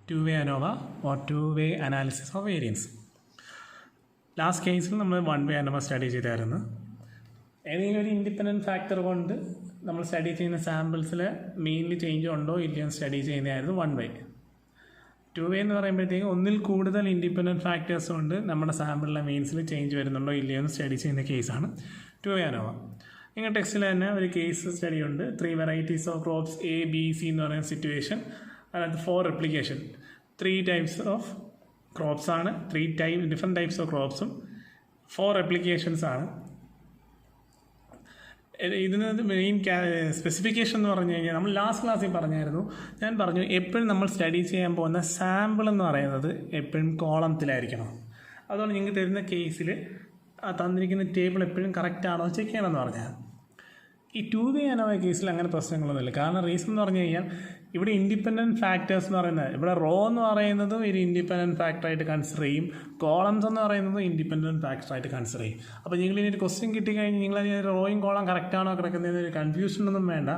two-way ANOVA or two-way analysis of variance. Last കേസിൽ നമ്മൾ one way ANOVA study ചെയ്തായിരുന്നു. ഏതെങ്കിലും ഒരു ഇൻഡിപെൻഡൻറ്റ് ഫാക്ടർ കൊണ്ട് നമ്മൾ സ്റ്റഡി ചെയ്യുന്ന സാമ്പിൾസിൽ മെയിൻലി ചേഞ്ച് ഉണ്ടോ ഇല്ലയോ സ്റ്റഡി ചെയ്യുന്നതായിരുന്നു വൺ വേ. ടു വേ എന്ന് പറയുമ്പോഴത്തേക്ക് ഒന്നിൽ കൂടുതൽ ഇൻഡിപെൻഡൻറ്റ് ഫാക്ടേഴ്സ് കൊണ്ട് നമ്മുടെ സാമ്പിളിലെ മീൻസിൽ ചേഞ്ച് വരുന്നുണ്ടോ ഇല്ലയോ എന്ന് സ്റ്റഡി ചെയ്യുന്ന കേസാണ് ടു വേ ANOVA. നിങ്ങൾ ടെക്സ്റ്റിൽ തന്നെ ഒരു കേസ് സ്റ്റഡി ഉണ്ട്. 3 varieties of crops A, B, C എന്ന് പറയുന്ന സിറ്റുവേഷൻ. അതിനകത്ത് 4 replication, 3 types ഓഫ് ക്രോപ്സ് ആണ്, ഡിഫറെൻറ്റ് ടൈപ്സ് ഓഫ് ക്രോപ്സും 4 replications ആണ്. ഇതിന് മെയിൻ സ്പെസിഫിക്കേഷൻ എന്ന് പറഞ്ഞു കഴിഞ്ഞാൽ നമ്മൾ ലാസ്റ്റ് ക്ലാസ്സിൽ പറഞ്ഞായിരുന്നു. ഞാൻ പറഞ്ഞു എപ്പോഴും നമ്മൾ സ്റ്റഡി ചെയ്യാൻ പോകുന്ന സാമ്പിൾ എന്ന് പറയുന്നത് എപ്പോഴും കോളത്തിലായിരിക്കണം. അതുകൊണ്ട് നിങ്ങൾക്ക് തരുന്ന കേസിൽ തന്നിരിക്കുന്ന ടേബിൾ എപ്പോഴും കറക്റ്റാണോ ചെക്ക് ചെയ്യണമെന്ന് പറഞ്ഞാൽ. ഈ ടു വേ ANOVA കേസിൽ അങ്ങനെ പ്രശ്നങ്ങളൊന്നുമില്ല. കാരണം റീസൺ എന്ന് പറഞ്ഞു കഴിഞ്ഞാൽ ഇവിടെ ഇൻഡിപെൻഡൻറ്റ് ഫാക്ടേഴ്സ് എന്ന് പറയുന്നത്, ഇവിടെ റോ എന്ന് പറയുന്നതും ഒരു ഇൻഡിപെൻഡൻറ്റ് ഫാക്ടറായിട്ട് കൺസിഡർ ചെയ്യും, കോളംസ് എന്ന് പറയുന്നതും ഇൻഡിപെൻഡൻറ്റ് ഫാക്ടറായിട്ട് കൺസിഡർ ചെയ്യും. അപ്പോൾ നിങ്ങൾ ഇനി ഒരു ക്വസ്റ്റ്യൻ കിട്ടിക്കഴിഞ്ഞാൽ നിങ്ങൾ റോയും കോളം കറക്റ്റാണോ കിടക്കുന്നതിന് കൺഫ്യൂഷനൊന്നും വേണ്ട.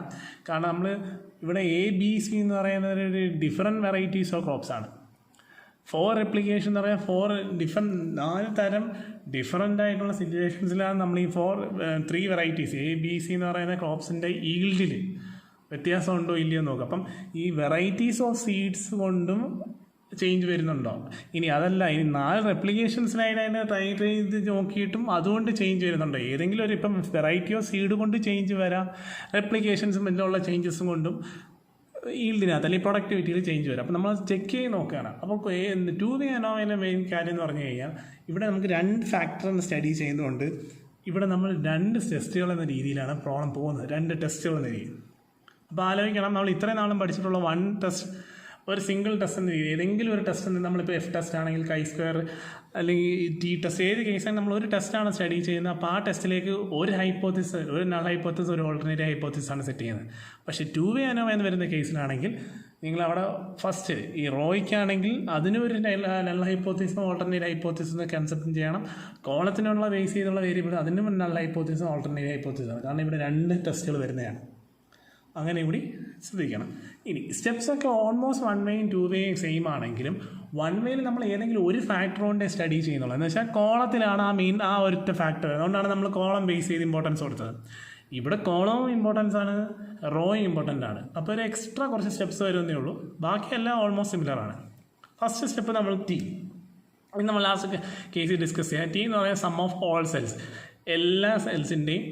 കാരണം നമ്മൾ ഇവിടെ A, B, C എന്ന് പറയുന്നത് ഒരു ഡിഫറെൻറ്റ് വെറൈറ്റീസ് ഓഫ് ക്രോപ്സ് ആണ്. 4 replication എന്ന് പറയാൻ 4 തരം ഡിഫറൻ്റ് ആയിട്ടുള്ള സിറ്റുവേഷൻസിലാണ് നമ്മൾ ഈ 3 varieties A, B, C എന്ന് പറയുന്ന ക്രോപ്സിൻ്റെ ഈൽഡിൽ വ്യത്യാസം ഉണ്ടോ ഇല്ലയോ നോക്കുക. അപ്പം ഈ വെറൈറ്റീസ് ഓഫ് സീഡ്സ് കൊണ്ടും ചേഞ്ച് വരുന്നുണ്ടോ, ഇനി അതല്ല ഇനി 4 replicationസിനായിട്ട് അതിനെ ട്രൈ ചെയ്ത് നോക്കിയിട്ടും അതുകൊണ്ട് ചേഞ്ച് വരുന്നുണ്ടോ, ഏതെങ്കിലും ഒരു ഇപ്പം വെറൈറ്റി ഓഫ് സീഡ് കൊണ്ട് ചേഞ്ച് വരാം, റെപ്ലിക്കേഷൻസും ഇതിലുള്ള ചേഞ്ചസും കൊണ്ടും ഈൽഡിനകത്ത് അല്ലെങ്കിൽ പ്രൊഡക്ടിവിറ്റിയിൽ ചേഞ്ച് വരും. അപ്പോൾ നമ്മൾ ചെക്ക് ചെയ്ത് നോക്കുകയാണ്. അപ്പോൾ ടു വേ ANOVA മെയിൻ കാര്യം എന്ന് പറഞ്ഞു കഴിഞ്ഞാൽ ഇവിടെ നമുക്ക് 2 ഫാക്ടറിന് സ്റ്റഡി ചെയ്യുന്നതുകൊണ്ട് ഇവിടെ നമ്മൾ 2 ടെസ്റ്റുകൾ എന്ന രീതിയിലാണ് പ്രോബ്ലം പോകുന്നത്. 2 ടെസ്റ്റുകൾ എന്ന രീതി. അപ്പോൾ ആലോചിക്കണം, നമ്മൾ ഇത്രയും നാളും പഠിച്ചിട്ടുള്ള 1 ടെസ്റ്റ്, ഒരു സിംഗിൾ ടെസ്റ്റ് എന്ന രീതി, ഏതെങ്കിലും ഒരു ടെസ്റ്റ് നമ്മളിപ്പോൾ F ടെസ്റ്റ് ആണെങ്കിൽ chi² അല്ലെങ്കിൽ T ടെസ്റ്റ്, ഏത് കേസാണ് നമ്മൾ ഒരു ടെസ്റ്റാണ് സ്റ്റഡി ചെയ്യുന്നത്. അപ്പോൾ ആ ടെസ്റ്റിലേക്ക് ഒരു ഹൈപ്പോത്തിസ്, ഒരു നൾ ഹൈപ്പോത്തിസ്, ഒരു ഓൾട്ടർനേറ്റ് ഹൈപ്പോത്തിസ് ആണ് സെറ്റ് ചെയ്യുന്നത്. പക്ഷേ ടു വേ ANOVA എന്ന് വരുന്ന കേസിലാണെങ്കിൽ നിങ്ങളവിടെ ഫസ്റ്റ് ഈ റോയ്ക്കാണെങ്കിൽ അതിനൊരു നൾ ഹൈപ്പോത്തിസും ഓൾട്ടർനേറ്റ് ഹൈപ്പോത്തിസും കൺസെപ്റ്റ് ചെയ്യണം. കോളത്തിനുള്ള ബേസ് ചെയ്തുള്ള വേരിയബിൾ അതിനും നൾ ഹൈപ്പോത്തിസും ഓൾട്ടർനേറ്റ് ഹൈപ്പോത്തിസും, കാരണം ഇവിടെ 2 ടെസ്റ്റുകൾ വരുന്നതാണ്. അങ്ങനെ കൂടി ശ്രദ്ധിക്കണം. ഇനി സ്റ്റെപ്സൊക്കെ ഓൾമോസ്റ്റ് വൺ വേയും ടു വേയും സെയിം ആണെങ്കിലും വൺ വേയിൽ നമ്മൾ ഏതെങ്കിലും ഒരു ഫാക്ടർ കൊണ്ടേ സ്റ്റഡി ചെയ്യുന്നുള്ളൂ. എന്ന് വെച്ചാൽ കോളത്തിലാണ് ആ ഒരൊറ്റ ഫാക്ടർ. അതുകൊണ്ടാണ് നമ്മൾ കോളം ബേസ് ചെയ്ത് ഇമ്പോർട്ടൻസ് കൊടുത്തത്. ഇവിടെ കോളവും ഇമ്പോർട്ടൻസ് ആണ്, റോയും ഇമ്പോർട്ടൻ്റ് ആണ്. അപ്പോൾ ഒരു എക്സ്ട്രാ കുറച്ച് സ്റ്റെപ്സ് വരുന്നേ ഉള്ളൂ. ബാക്കിയെല്ലാം ഓൾമോസ്റ്റ് സിമിലറാണ്. ഫസ്റ്റ് സ്റ്റെപ്പ് നമ്മൾ T, ഇത് നമ്മൾ ലാസ്റ്റ് കേസിൽ ഡിസ്കസ് ചെയ്യാം. T എന്ന് പറയുന്നത് സം ഓഫ് ഓൾ സെൽസ്, എല്ലാ സെൽസിൻ്റെയും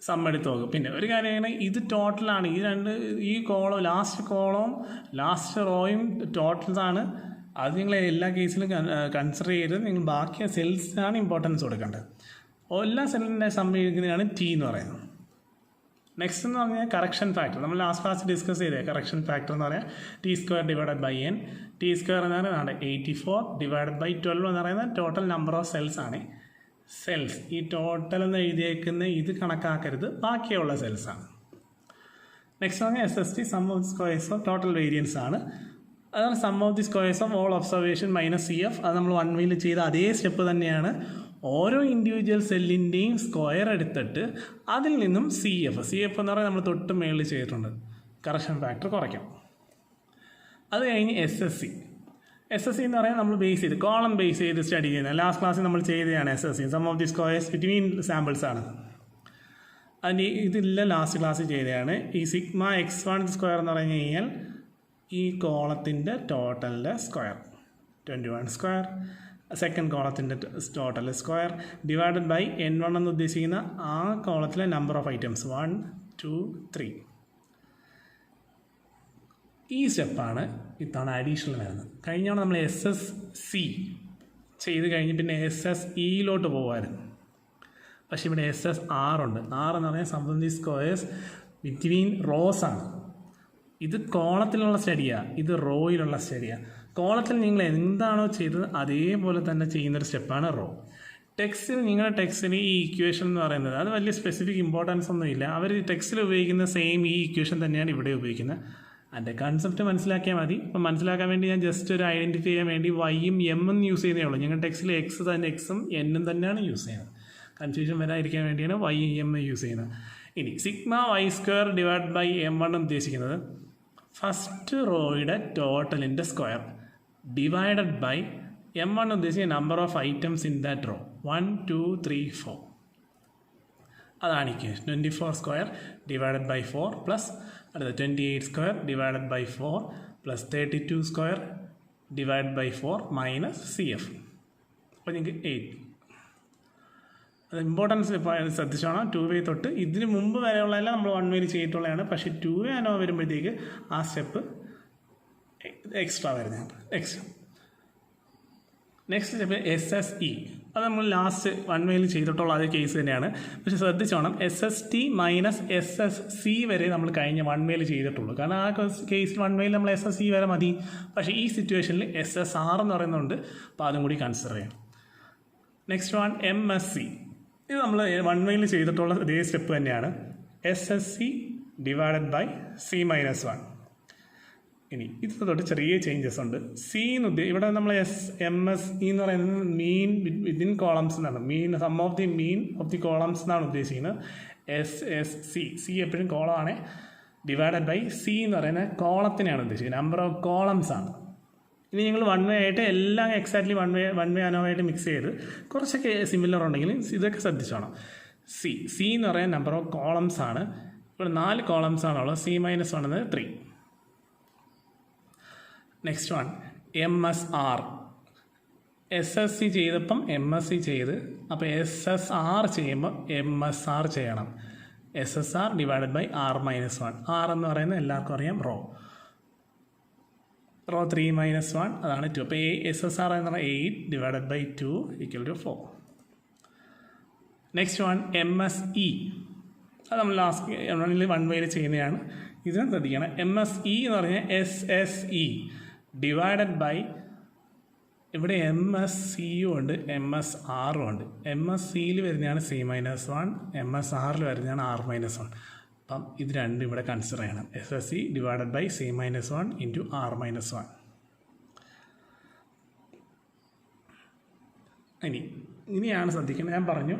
സം എടുത്ത് നോക്കും. പിന്നെ ഒരു കാര്യമാണ്, ഇത് ടോട്ടലാണ്. ഈ കോളം, ലാസ്റ്റ് റോയും ടോട്ടൽസാണ്. അത് നിങ്ങൾ എല്ലാ കേസിലും കൺസിഡർ ചെയ്ത് നിങ്ങൾ ബാക്കി സെൽസിനാണ് ഇമ്പോർട്ടൻസ് കൊടുക്കേണ്ടത്. എല്ലാ സെല്ലിൻ്റെ സം എഴുതുന്നതാണ് T എന്ന് പറയുന്നത്. നെക്സ്റ്റ് എന്ന് പറഞ്ഞാൽ കറക്ഷൻ ഫാക്ടർ. നമ്മൾ ലാസ്റ്റ് ക്ലാസ് ഡിസ്കസ് ചെയ്തേ കറക്ഷൻ ഫാക്ടർ എന്ന് പറയാം T² divided by N. T² എന്ന് പറയുന്നത് 84 ഡിവൈഡഡ് ബൈ 12 എന്ന് പറയുന്നത് ടോട്ടൽ നമ്പർ ഓഫ് സെൽസ് ആണ്. സെൽസ് ഈ ടോട്ടൽ എന്ന് എഴുതിയേക്കുന്ന ഇത് കണക്കാക്കരുത്, ബാക്കിയുള്ള സെൽസാണ്. നെക്സ്റ്റ് പറഞ്ഞാൽ SST, sum of the squares of total variance ആണ്. അതാണ് sum of the squares of all observation minus CF. അത് നമ്മൾ വൺ വേയിൽ ചെയ്ത അതേ സ്റ്റെപ്പ് തന്നെയാണ്. ഓരോ ഇൻഡിവിജ്വൽ സെല്ലിൻ്റെയും സ്ക്വയർ എടുത്തിട്ട് അതിൽ നിന്നും CF എന്ന് പറയുന്നത് നമ്മൾ തൊട്ട് മേളിൽ ചെയ്തിട്ടുണ്ട്, കറക്ഷൻ ഫാക്ടർ കുറയ്ക്കാം. അത് കഴിഞ്ഞ് SSC എന്ന് പറയുന്നത് നമ്മൾ ബേസ് ചെയ്ത് കോളം ബേസ് ചെയ്ത് സ്റ്റഡി ചെയ്യുന്നത്. ലാസ്റ്റ് ക്ലാസ്സിൽ നമ്മൾ ചെയ്തതാണ് SSC, sum of the squares between samples ആണ്. അതിന് ഇതില്ല ലാസ്റ്റ് ക്ലാസ്സിൽ ചെയ്തതാണ്. ഈ സിഗ്മ x1 സ്ക്വയർ എന്ന് പറഞ്ഞു കഴിഞ്ഞാൽ ഈ കോളത്തിൻ്റെ ടോട്ടലിൻ്റെ സ്ക്വയർ 21 സ്ക്വയർ, സെക്കൻഡ് കോളത്തിൻ്റെ total square divided by N1 എന്ന് ഉദ്ദേശിക്കുന്ന ആ കോളത്തിലെ നമ്പർ ഓഫ് ഐറ്റംസ് 1, 2, 3. ഈ സ്റ്റെപ്പാണ് ഇത്തവണ അഡീഷണൽ വരുന്നത്. കഴിഞ്ഞാണ് നമ്മൾ SSC ചെയ്ത് കഴിഞ്ഞ് പിന്നെ SSEയിലോട്ട് പോകുമായിരുന്നു. പക്ഷേ ഇവിടെ SSR ഉണ്ട്. R എന്ന് പറഞ്ഞാൽ sum of the squares between rows ആണ്. ഇത് കോളത്തിലുള്ള സ്റ്റഡിയാണ്, ഇത് റോയിലുള്ള സ്റ്റഡിയാണ്. കോളത്തിൽ നിങ്ങൾ എന്താണോ ചെയ്തത് അതേപോലെ തന്നെ ചെയ്യുന്നൊരു സ്റ്റെപ്പാണ് റോ. നിങ്ങളുടെ ടെക്സ്റ്റിൽ ഈ ഇക്വേഷൻ എന്ന് പറയുന്നത് അത് വലിയ സ്പെസിഫിക് ഇമ്പോർട്ടൻസ് ഒന്നുമില്ല. അവർ ടെക്സ്റ്റിൽ ഉപയോഗിക്കുന്ന സെയിം ഈ ഇക്വേഷൻ തന്നെയാണ് ഇവിടെ ഉപയോഗിക്കുന്നത്. അതിൻ്റെ കൺസെപ്റ്റ് മനസ്സിലാക്കിയാൽ മതി. ഇപ്പം മനസ്സിലാക്കാൻ വേണ്ടി ഞാൻ ജസ്റ്റ് ഒരു ഐഡൻറ്റിഫൈ ചെയ്യാൻ വേണ്ടി Yയും M യൂസ് ചെയ്യുന്നേ ഉള്ളൂ. ഞങ്ങളുടെ ടെക്സ്റ്റിൽ Xും Nഉം തന്നെയാണ് യൂസ് ചെയ്യുന്നത്. കൺഫ്യൂഷൻ വരാതിരിക്കാൻ വേണ്ടിയാണ് Yയും M യൂസ് ചെയ്യുന്നത്. ഇനി sigma y² divide by M1 ഉദ്ദേശിക്കുന്നത് ഫസ്റ്റ് റോയുടെ ടോട്ടലിൻ്റെ സ്ക്വയർ. ഡിവൈഡഡ് ബൈ M1 ഉദ്ദേശിച്ച number of items in that row 1 2 3 4. അതാണ് equation. 24 square divided by 4 plus അടുത്ത 28 square divided by 4 plus 32 square divide by 4 minus CF. അപ്പോൾ നിങ്ങൾക്ക് 8. അത് ഇമ്പോർട്ടൻസ് ശ്രദ്ധിച്ചോണം. 2 തൊട്ട് ഇതിന് മുമ്പ് വരെയുള്ളതെല്ലാം നമ്മൾ 1 വേയിൽ ചെയ്തിട്ടുള്ളതാണ്. പക്ഷേ 2 ANOVA വരുമ്പോഴത്തേക്ക് ആ സ്റ്റെപ്പ് എക്സ്ട്രാ വരുന്നതാണ്. Next step SSE. അത് നമ്മൾ ലാസ്റ്റ് 1 വേയിൽ ചെയ്തിട്ടുള്ള അതേ കേസ് തന്നെയാണ്. പക്ഷെ ശ്രദ്ധിച്ചോണം, SST മൈനസ് SSC വരെ നമ്മൾ കഴിഞ്ഞ 1 വേയിൽ ചെയ്തിട്ടുള്ളൂ. കാരണം ആ കേസിൽ 1 വേയിൽ നമ്മൾ SSE വരെ മതി. പക്ഷേ ഈ സിറ്റുവേഷനിൽ SSR എന്ന് പറയുന്നുണ്ട്. അപ്പോൾ അതും കൂടി കൺസിഡർ ചെയ്യാം. Next one MSC. ഇത് നമ്മൾ 1 വേയിൽ ചെയ്തിട്ടുള്ള അതേ സ്റ്റെപ്പ് തന്നെയാണ്. SSC divided by C-1. ഇനി ഇത് തൊട്ട് ചെറിയ ചേഞ്ചസ് ഉണ്ട്. ഇവിടെ നമ്മൾ MSE എന്ന് പറയുന്നത് മീൻ വിത്തിൻ കോളംസ് എന്നാണ്. Sum of the mean of the columns എന്നാണ് ഉദ്ദേശിക്കുന്നത്. SSC എപ്പോഴും കോളമാണ്. ഡിവൈഡഡ് ബൈ C എന്ന് പറയുന്നത് കോളത്തിനെയാണ് ഉദ്ദേശിക്കുന്നത്. നമ്പർ ഓഫ് കോളംസ് ആണ്. ഇനി നിങ്ങൾ 1 വേ ആയിട്ട് എല്ലാം എക്സാക്ട്ലി 1 വേ ANOVA ആയിട്ട് മിക്സ് ചെയ്ത് കുറച്ചൊക്കെ സിമിലർ ഉണ്ടെങ്കിൽ ഇതൊക്കെ ശ്രദ്ധിച്ചോണം. C എന്ന് പറയുന്നത് നമ്പർ ഓഫ് കോളംസ് ആണ്. ഇവിടെ 4 കോളംസ് ആണുള്ളത്. C-1 എന്നത് 3. Next one MSR. SSC ചെയ്തപ്പം MSC ചെയ്ത്, അപ്പോൾ SSR ചെയ്യുമ്പോൾ MSR ചെയ്യണം. SSR divided by R-1. R എന്ന് പറയുന്നത് എല്ലാവർക്കും അറിയാം റോ 3-1 അതാണ് 2. അപ്പോൾ SSR എന്ന് പറഞ്ഞാൽ 8 divided by 2 = 4. Next one MSE. അത് നമ്മൾ ലാസ്റ്റ് 1 വേയിൽ ചെയ്യുന്നതാണ്. ഇതിനെ ശ്രദ്ധിക്കണം. MSE എന്ന് പറഞ്ഞാൽ SSE ഡിവൈഡഡ് ബൈ ഇവിടെ MSCയും ഉണ്ട് MSRഉം ഉണ്ട്. MSCയിൽ വരുന്നതാണ് C-1, MSRൽ വരുന്നതാണ് R-1. അപ്പം ഇത് രണ്ടും ഇവിടെ കൺസിഡർ ചെയ്യണം. SSE divided by C-1 into R-1. ഇനിയാണ് ശ്രദ്ധിക്കുന്നത്. ഞാൻ പറഞ്ഞു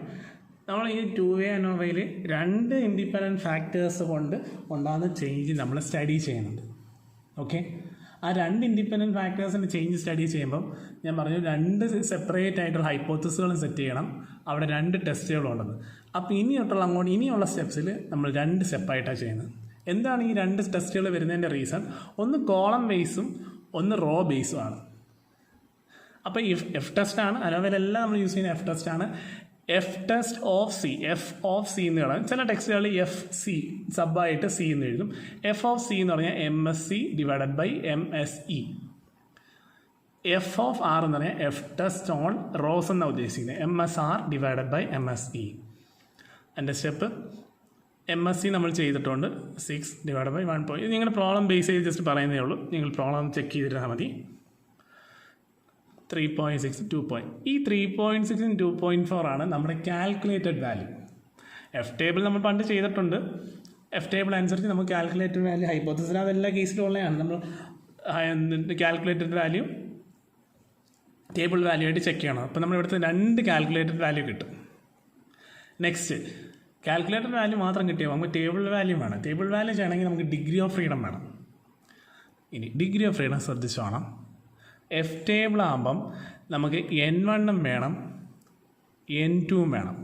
നമ്മൾ ഈ 2 വേ ANOVAയിൽ 2 ഇൻഡിപെൻഡൻറ്റ് ഫാക്ടേഴ്സ് കൊണ്ട് ഉണ്ടാകുന്ന ചേഞ്ച് നമ്മൾ സ്റ്റഡി ചെയ്യുന്നുണ്ട്. ഓക്കെ, ആ 2 ഇൻഡിപെൻഡൻറ്റ് ഫാക്ടേഴ്സിൻ്റെ ചേഞ്ച് സ്റ്റഡി ചെയ്യുമ്പം ഞാൻ പറഞ്ഞു 2 സെപ്പറേറ്റ് ആയിട്ടുള്ള ഹൈപ്പോത്തസിസുകളും സെറ്റ് ചെയ്യണം. അവിടെ 2 ടെസ്റ്റുകളും ഉണ്ടെന്ന്. അപ്പോൾ ഇനിയുള്ള സ്റ്റെപ്സിൽ നമ്മൾ 2 സ്റ്റെപ്പായിട്ടാണ് ചെയ്യുന്നത്. എന്താണ് ഈ 2 ടെസ്റ്റുകൾ വരുന്നതിൻ്റെ റീസൺ? ഒന്ന് കോളം ബേസും ഒന്ന് റോ ബേസും ആണ്. അപ്പോൾ F ടെസ്റ്റാണ്. ANOVAയിലെല്ലാം നമ്മൾ യൂസ് ചെയ്യുന്ന F ടെസ്റ്റാണ്. F test of C, F of C എന്ന് പറയുന്നത് ചില ടെക്സ്റ്റുകളിൽ FC സബായിട്ട് C എന്ന് എഴുതും. F ഓഫ് C എന്ന് പറഞ്ഞാൽ MSC divided by MSE. F of R എന്ന് പറഞ്ഞാൽ F ടെസ്റ്റ് ഓൺ റോസ് എന്നാണ് ഉദ്ദേശിക്കുന്നത്. MSR divided by MSE. എൻ്റെ സ്റ്റെപ്പ് MSC നമ്മൾ ചെയ്തിട്ടുണ്ട്. 6 ഡിവൈഡഡ് ബൈ 1. നിങ്ങൾ പ്രോബ്ലം ബേസ് ചെയ്ത് ജസ്റ്റ് പറയുന്നതേ ഉള്ളൂ. നിങ്ങൾ പ്രോബ്ലം ചെക്ക് ചെയ്തിട്ടാൽ മതി. 3.6 2. ഈ 3.6 2.4 ആണ് നമ്മുടെ കാൽക്കുലേറ്റഡ് വാല്യൂ. F ടേബിൾ നമ്മൾ പണ്ട് ചെയ്തിട്ടുണ്ട്. F ടേബിൾ അനുസരിച്ച് നമുക്ക് കാൽക്കുലേറ്റഡ് വാല്യൂ ഹൈപ്പോത്തസിസ് അതെല്ലാ കേസിലും ഉള്ളതാണ്. നമ്മൾ കാൽക്കുലേറ്റഡ് വാല്യൂ ടേബിൾ വാല്യൂ ആയിട്ട് ചെക്ക് ചെയ്യണം. അപ്പോൾ നമ്മൾ ഇവിടുത്തെ 2 കാൽക്കുലേറ്റഡ് വാല്യൂ കിട്ടും. നെക്സ്റ്റ് കാൽക്കുലേറ്റഡ് വാല്യൂ മാത്രം കിട്ടിയാൽ നമുക്ക് ടേബിൾ വാല്യൂ വേണം. ടേബിൾ വാല്യൂ ചെയ്യണമെങ്കിൽ നമുക്ക് ഡിഗ്രി ഓഫ് ഫ്രീഡം വേണം. ഇനി ഡിഗ്രി ഓഫ് ഫ്രീഡം ശ്രദ്ധിച്ചു വേണം. F ടേബിൾ ആകുമ്പം നമുക്ക് N1 വേണം, N2 വേണം.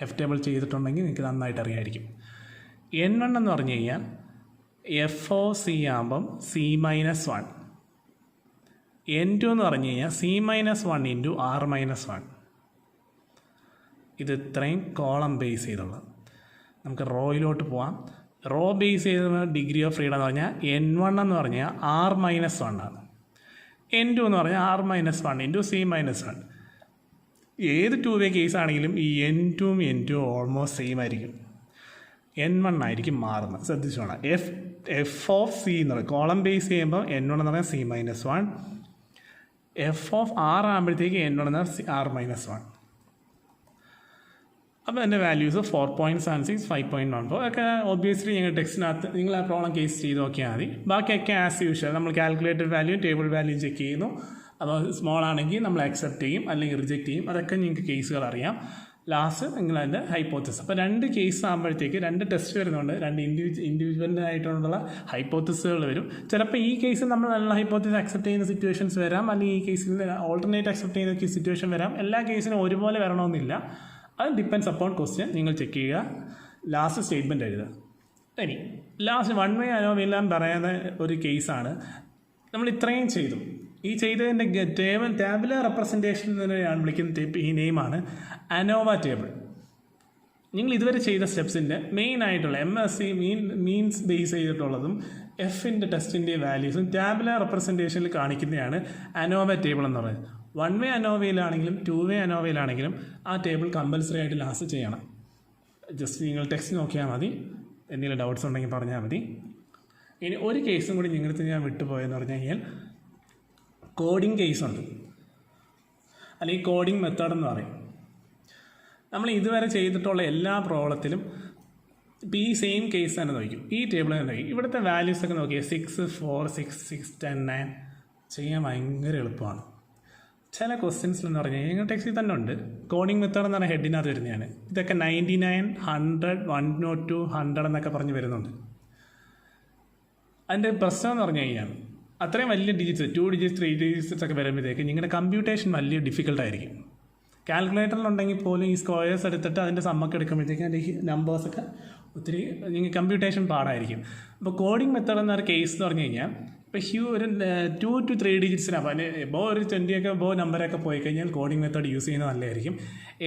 F ടേബിൾ ചെയ്തിട്ടുണ്ടെങ്കിൽ നിങ്ങൾക്ക് നന്നായിട്ട് അറിയാമായിരിക്കും. N1 എന്ന് പറഞ്ഞു കഴിഞ്ഞാൽ FOC ആകുമ്പം C-1. N2 എന്ന് പറഞ്ഞു കഴിഞ്ഞാൽ C-1 ഇൻറ്റു R-1. ഇത് ഇത്രയും കോളം ബേസ് ചെയ്തുള്ളത്. നമുക്ക് റോയിലോട്ട് പോവാം. റോ ബേസ് ചെയ്ത ഡിഗ്രി ഓഫ് ഫ്രീഡം എന്ന് പറഞ്ഞാൽ N1 എന്ന് പറഞ്ഞാൽ R-1 ആണ്. N2 എന്ന് പറഞ്ഞാൽ R-1 ഇൻറ്റു C-1. ഏത് 2 വേ കേസ് ആണെങ്കിലും ഈ N2ഉം N2 ഓൾമോസ്റ്റ് സെയിം ആയിരിക്കും. N1 ആയിരിക്കും മാറുന്നത്. ശ്രദ്ധിച്ചോണം. F ഓഫ് C എന്ന് പറയുന്നത് കോളം ബേസ് ചെയ്യുമ്പോൾ N1 എന്ന് പറഞ്ഞാൽ C-1. F ഓഫ് R ആകുമ്പോഴത്തേക്ക് N1 എന്ന് പറഞ്ഞാൽ R-1. അപ്പോൾ എൻ്റെ വാല്യൂസ് 4.76 5.14 ഒക്കെ ഒബ്വിയസ്ലി ഞങ്ങൾ ടെക്സ്റ്റിനകത്ത് നിങ്ങൾ ആ പ്രോബ്ലം കേസ് ചെയ്ത് നോക്കിയാൽ മതി. ബാക്കിയൊക്കെ ആസ് യൂഷ്വൽ നമ്മൾ calculated value table value check ചെയ്യുന്നു. അപ്പോൾ സ്മോൾ ആണെങ്കിൽ നമ്മൾ അക്സെപ്റ്റ് ചെയ്യും അല്ലെങ്കിൽ റിജക്റ്റ് ചെയ്യും. അതൊക്കെ നിങ്ങൾക്ക് കേസുകൾ അറിയാം. ലാസ്റ്റ് നിങ്ങൾ അതിൻ്റെ ഹൈപ്പോത്തിസ്. അപ്പോൾ 2 കേസ് ആകുമ്പോഴത്തേക്ക് 2 ടെസ്റ്റ് വരുന്നുണ്ട്, 2 ഇൻഡിവിജ്വൽ ആയിട്ടുള്ള ഹൈപ്പോത്തിസുകൾ വരും. ചിലപ്പോൾ ഈ കേസിൽ നമ്മൾ നല്ല ഹൈപ്പോത്തിസ് അക്സെപ്റ്റ് ചെയ്യുന്ന സിറ്റുവേഷൻസ് വരാം, അല്ലെങ്കിൽ ഈ കേസിൽ ഓൾട്ടർനേറ്റ് അക്സെപ്റ്റ് ചെയ്യുന്ന സിറ്റുവേഷൻ വരാം. എല്ലാ കേസിനും ഒരുപോലെ വരണമെന്നില്ല. അത് ഡിപ്പെൻഡ്സ് അപ്പോൺ ക്വസ്റ്റ്യൻ. നിങ്ങൾ ചെക്ക് ചെയ്യുക, ലാസ്റ്റ് സ്റ്റേറ്റ്മെൻറ്റ് എഴുതുക. ഇനി ലാസ്റ്റ് വൺ വേ അനോവയെല്ലാം പറയുന്ന ഒരു കേസാണ്. നമ്മൾ ഇത്രയും ചെയ്തു. ഈ ചെയ്തതിൻ്റെ ടാബുലർ റെപ്രസെൻറ്റേഷൻ ഞാൻ വിളിക്കുന്ന ഈ നെയിമാണ് അനോവ ടേബിൾ. നിങ്ങൾ ഇതുവരെ ചെയ്ത സ്റ്റെപ്സിൻ്റെ മെയിൻ ആയിട്ടുള്ള MSc മീൻസ് ബേസ് ചെയ്തിട്ടുള്ളതും എഫിൻ്റെ ടെസ്റ്റിൻ്റെ വാല്യൂസും ടാബുലർ റെപ്രസെൻറ്റേഷനിൽ കാണിക്കുന്നതാണ് അനോവ ടേബിൾ എന്ന് പറയുന്നത്. 1 വേ അനോവയിലാണെങ്കിലും 2 വേ അനോവയിലാണെങ്കിലും ആ ടേബിൾ കമ്പൽസറി ആയിട്ട് ലാസ്റ്റ് ചെയ്യണം. ജസ്റ്റ് നിങ്ങൾ ടെക്സ്റ്റ് നോക്കിയാൽ മതി, എന്തെങ്കിലും ഡൗട്ട്സ് ഉണ്ടെങ്കിൽ പറഞ്ഞാൽ മതി. ഇനി ഒരു കേസും കൂടി നിങ്ങളുടെ ഞാൻ വിട്ടുപോയെന്ന് പറഞ്ഞു കഴിഞ്ഞാൽ കോഡിങ് കേസുണ്ട്, അല്ലെങ്കിൽ കോഡിങ് മെത്തേഡ് എന്ന് പറയും. നമ്മൾ ഇതുവരെ ചെയ്തിട്ടുള്ള എല്ലാ പ്രോബ്ലത്തിലും ഇപ്പോൾ ഈ സെയിം കേസ് തന്നെ നോക്കും, ഈ ടേബിൾ തന്നെ നോക്കി. ഇവിടുത്തെ വാല്യൂസൊക്കെ നോക്കിയാൽ 6, 4, 6, 6, 10, 9 ചെയ്യാൻ ഭയങ്കര എളുപ്പമാണ്. ചില ക്വസ്റ്റ്യൻസിൽ എന്ന് പറഞ്ഞാൽ ഞങ്ങൾ ടെക്സ്റ്റിൽ തന്നെ ഉണ്ട്, കോഡിങ് മെത്തേഡ് എന്ന് പറഞ്ഞാൽ ഹെഡിനകത്ത് വരുന്നതാണ്. ഇതൊക്കെ 99, 100, 102, 100 എന്നൊക്കെ പറഞ്ഞ് വരുന്നുണ്ട്. അതിൻ്റെ പ്രശ്നം എന്ന് പറഞ്ഞു കഴിഞ്ഞാൽ അത്രയും വലിയ ഡിജിറ്റ്സ് 2 ഡിജിറ്റ്സ് 3 ഡിജിറ്റ്സ് ഒക്കെ വരുമ്പോഴത്തേക്ക് നിങ്ങളുടെ കമ്പ്യൂട്ടേഷൻ വലിയ ഡിഫിക്കൽട്ടായിരിക്കും. കാൽക്കുലേറ്ററിലുണ്ടെങ്കിൽ പോലും ഈ സ്ക്വയേഴ്സ് എടുത്തിട്ട് അതിൻ്റെ സമ്മൊക്കെ എടുക്കുമ്പോഴത്തേക്ക് അതിൻ്റെ നമ്പേഴ്സൊക്കെ ഒത്തിരി നിങ്ങൾക്ക് കമ്പ്യൂട്ടേഷൻ പാടായിരിക്കും. അപ്പോൾ കോഡിങ് മെത്തേഡ് എന്ന കേസ് എന്ന് പറഞ്ഞു കഴിഞ്ഞാൽ ഇപ്പോൾ ഒരു 2 to 3 ഡിജിറ്റ്സിന് അപ്പോൾ അതിന് എബോ ഒരു 20 ഒക്കെ എബോ നമ്പറൊക്കെ പോയി കഴിഞ്ഞാൽ കോഡിങ് മെത്തേഡ് യൂസ് ചെയ്യുന്നത് നല്ലതായിരിക്കും.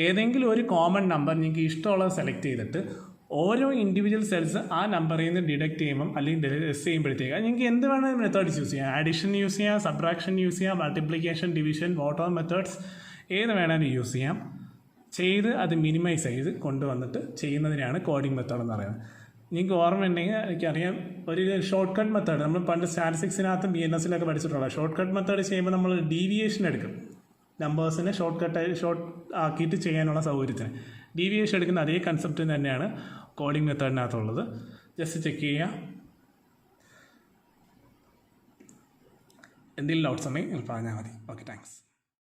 ഏതെങ്കിലും ഒരു കോമൺ നമ്പർ നിങ്ങൾക്ക് ഇഷ്ടമുള്ളത് സെലക്ട് ചെയ്തിട്ട് ഓരോ ഇൻഡിവിജ്വൽ സെൽസ് ആ നമ്പറിൽ നിന്ന് ഡിഡക്റ്റ് ചെയ്യുമ്പം അല്ലെങ്കിൽ ലെസ് ചെയ്യുമ്പോഴത്തേക്ക് നിങ്ങൾക്ക് എന്ത് വേണമെങ്കിലും മെത്തേഡ്സ് യൂസ് ചെയ്യാം. ആഡിഷൻ യൂസ് ചെയ്യാം, സബ്ട്രാക്ഷൻ യൂസ് ചെയ്യാം, മൾട്ടിപ്ലിക്കേഷൻ, ഡിവിഷൻ, ഓട്ടോ മെത്തേഡ്സ് ഏത് വേണമെങ്കിലും യൂസ് ചെയ്യാം. ചെയ്ത് അത് മിനിമൈസ് ചെയ്ത് കൊണ്ടുവന്നിട്ട് ചെയ്യുന്നതിനാണ് കോഡിംഗ് മെത്തേഡ് എന്ന് പറയുന്നത്. നിങ്ങൾക്ക് ഓർമ്മയുണ്ടെങ്കിൽ എനിക്കറിയാം, ഒരു ഷോർട്ട് കട്ട് മെത്തേഡ് നമ്മൾ പണ്ട് സ്റ്റാറ്റിസ്റ്റിക്സിനകത്തും BNSലൊക്കെ പഠിച്ചിട്ടുള്ള ഷോർട്ട് കട്ട് മെത്തേഡ് ചെയ്യുമ്പോൾ നമ്മൾ ഡീവിയേഷൻ എടുക്കും. നമ്പേഴ്സിനെ ഷോർട്ട് ആക്കിയിട്ട് ചെയ്യാനുള്ള സൗകര്യത്തിന് ഡീവിയേഷൻ എടുക്കുന്ന അതേ കൺസെപ്റ്റ് തന്നെയാണ് കോഡിംഗ് മെത്തേഡിനകത്തുള്ളത്. ജസ്റ്റ് ചെക്ക് ചെയ്യുക. എന്തെങ്കിലും ഡൗട്ട്സ് ഉണ്ടെങ്കിൽ പറഞ്ഞാൽ മതി. Okay, thanks.